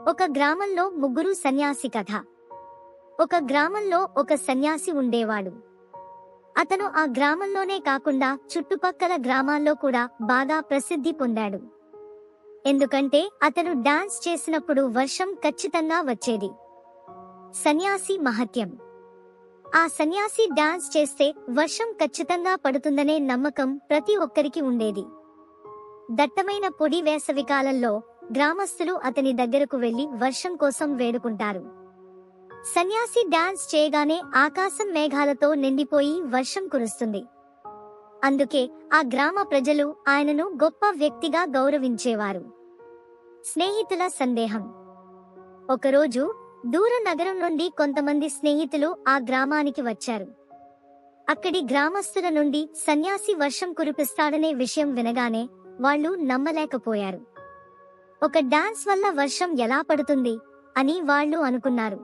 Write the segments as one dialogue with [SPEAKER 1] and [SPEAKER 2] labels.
[SPEAKER 1] ఒక గ్రామంలో ముగ్గురు సన్యాసి కథ. ఒక గ్రామంలో ఒక సన్యాసి ఉండేవాడు. అతను ఆ గ్రామంలోనే కాకుండా చుట్టుపక్కల గ్రామాల్లో కూడా బాగా ప్రసిద్ధి పొందాడు. ఎందుకంటే అతను డాన్స్ చేసినప్పుడు వర్షం ఖచ్చితంగా వచ్చేది. సన్యాసి మహత్యం. ఆ సన్యాసి డాన్స్ చేస్తే వర్షం ఖచ్చితంగా పడుతుందనే నమ్మకం ప్రతి ఒక్కరికి ఉండేది. దట్టమైన పొడి వేసవికాలంలో గ్రామస్తులు అతని దగ్గరకు వెళ్లి వర్షం కోసం వేడుకుంటారు. సన్యాసి డాన్స్ చేయగానే ఆకాశం మేఘాలతో నిండిపోయి వర్షం కురుస్తుంది. అందుకే ఆ గ్రామ ప్రజలు ఆయనను గొప్ప వ్యక్తిగా గౌరవించేవారు. స్నేహితుల సందేహం. ఒకరోజు దూర నగరం నుండి కొంతమంది స్నేహితులు ఆ గ్రామానికి వచ్చారు. అక్కడి గ్రామస్తుల నుండి సన్యాసి వర్షం కురిపిస్తాడనే విషయం వినగానే వాళ్ళు నమ్మలేకపోయారు. ఒక డాన్స్ వల్ల వర్షం ఎలా పడుతుంది అని వాళ్ళు అనుకున్నారు.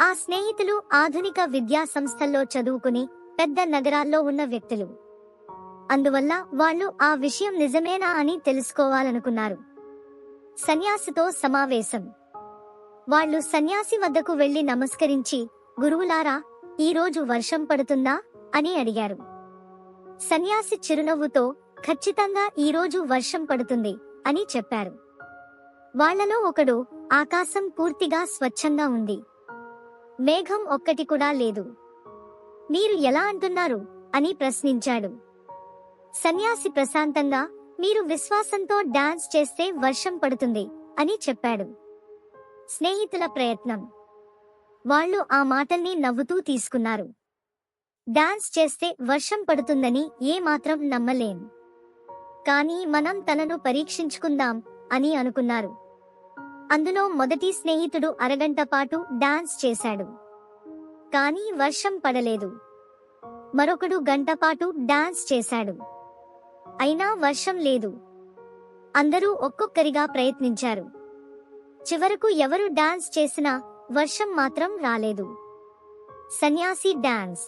[SPEAKER 1] ఆ స్నేహితులు ఆధునిక విద్యా సంస్థల్లో చదువుకుని పెద్ద నగరాల్లో ఉన్న వ్యక్తులు. అందువల్ల వాళ్ళు ఆ విషయం నిజమేనా అని తెలుసుకోవాలనుకున్నారు. సన్యాసితో సమావేశం. వాళ్ళు సన్యాసి వద్దకు వెళ్లి నమస్కరించి, గురువులారా, ఈరోజు వర్షం పడుతుందా అని అడిగారు. సన్యాసి చిరునవ్వుతో, ఖచ్చితంగా ఈరోజు వర్షం పడుతుంది అని చెప్పారు. వాళ్లలో ఒకడు, ఆకాశం పూర్తిగా స్వచ్ఛంగా ఉంది, మేఘం ఒక్కటి కూడా లేదు, మీరు ఎలా అంటున్నారు అని ప్రశ్నించాడు. సన్యాసి ప్రశాంతంగా, మీరు విశ్వాసంతో డాన్స్ చేస్తే వర్షం పడుతుంది అని చెప్పాడు. స్నేహితుల ప్రయత్నం. వాళ్ళు ఆ మాటల్ని నవ్వుతూ తీసుకున్నారు. డాన్స్ చేస్తే వర్షం పడుతుందని ఏమాత్రం నమ్మలేం, కానీ మనం తనను పరీక్షించుకుందాం అని అనుకున్నారు. అందులో మొదటి స్నేహితుడు అరగంట పాటు డాన్స్ చేశాడు, కానీ వర్షం పడలేదు. మరొకడు గంట పాటు డాన్స్ చేశాడు, అయినా వర్షం లేదు. అందరూ ఒక్కొక్కరిగా ప్రయత్నించారు. చివరకు ఎవరు డాన్స్ చేసినా వర్షం మాత్రం రాలేదు. సన్యాసి డాన్స్.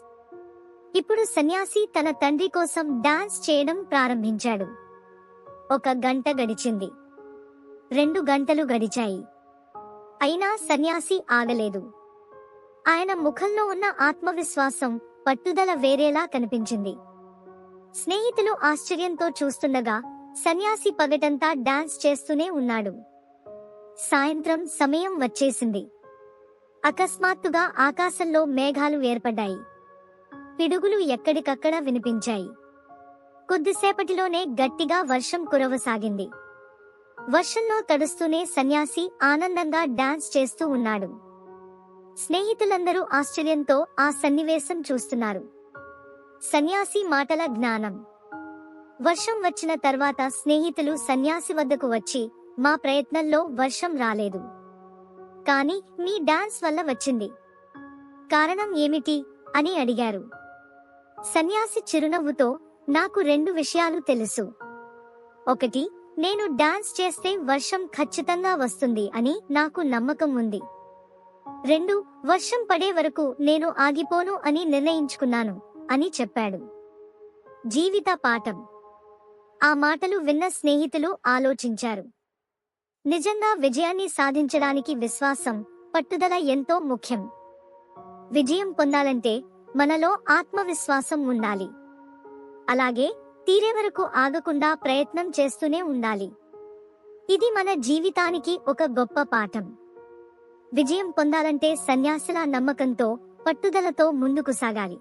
[SPEAKER 1] ఇప్పుడు సన్యాసి తన తండ్రి కోసం డాన్స్ చేయడం ప్రారంభించాడు. 1 గంట గడిచింది. 2 గంటలు గడిచాయి. అయినా సన్యాసి ఆగలేదు. ఆయన ముఖంలో ఉన్న ఆత్మవిశ్వాసం, పట్టుదల వేరేలా కనిపించింది. స్నేహితులు ఆశ్చర్యంతో చూస్తుండగా సన్యాసి పగటంతా డాన్స్ చేస్తూనే ఉన్నాడు. సాయంత్రం సమయం వచ్చేసింది. అకస్మాత్తుగా ఆకాశంలో మేఘాలు ఏర్పడ్డాయి. పిడుగులు ఎక్కడికక్కడ వినిపించాయి. కొద్దిసేపటిలోనే గట్టిగా వర్షం కురవసాగింది. వర్షంలో తడుస్తూనే సన్యాసి ఆనందంగా డాన్స్ చేస్తూ ఉన్నాడు. స్నేహితులందరూ ఆశ్చర్యంతో ఆ సన్నివేశం చూస్తున్నారు. సన్యాసి మాటల జ్ఞానం. వర్షం వచ్చిన తర్వాత స్నేహితులు సన్యాసి వద్దకు వచ్చి, మా ప్రయత్నంలో వర్షం రాలేదు, కానీ మీ డాన్స్ వల్ల వచ్చింది, కారణం ఏమిటి అని అడిగారు. సన్యాసి చిరునవ్వుతో, నాకు 2 విషయాలు తెలుసు. 1, నేను డాన్స్ చేస్తే వర్షం ఖచ్చితంగా వస్తుంది అని నాకు నమ్మకం ఉంది. 2, వర్షం పడే వరకు నేను ఆగిపోను అని నిర్ణయించుకున్నాను అని చెప్పాడు. జీవిత పాఠం. ఆ మాటలు విన్న స్నేహితులు ఆలోచించారు. నిజంగా విజయాన్ని సాధించడానికి విశ్వాసం, పట్టుదల ఎంతో ముఖ్యం. విజయం పొందాలంటే మనలో ఆత్మవిశ్వాసం ఉండాలి. అలాగే తీరే వరకు ఆగకుండా ప్రయత్నం చేస్తూనే ఉండాలి. ఇది మన జీవితానికి ఒక గొప్ప పాఠం. విజయం పొందాలంటే సన్యాసిలా నమ్మకంతో, పట్టుదలతో ముందుకు సాగాలి.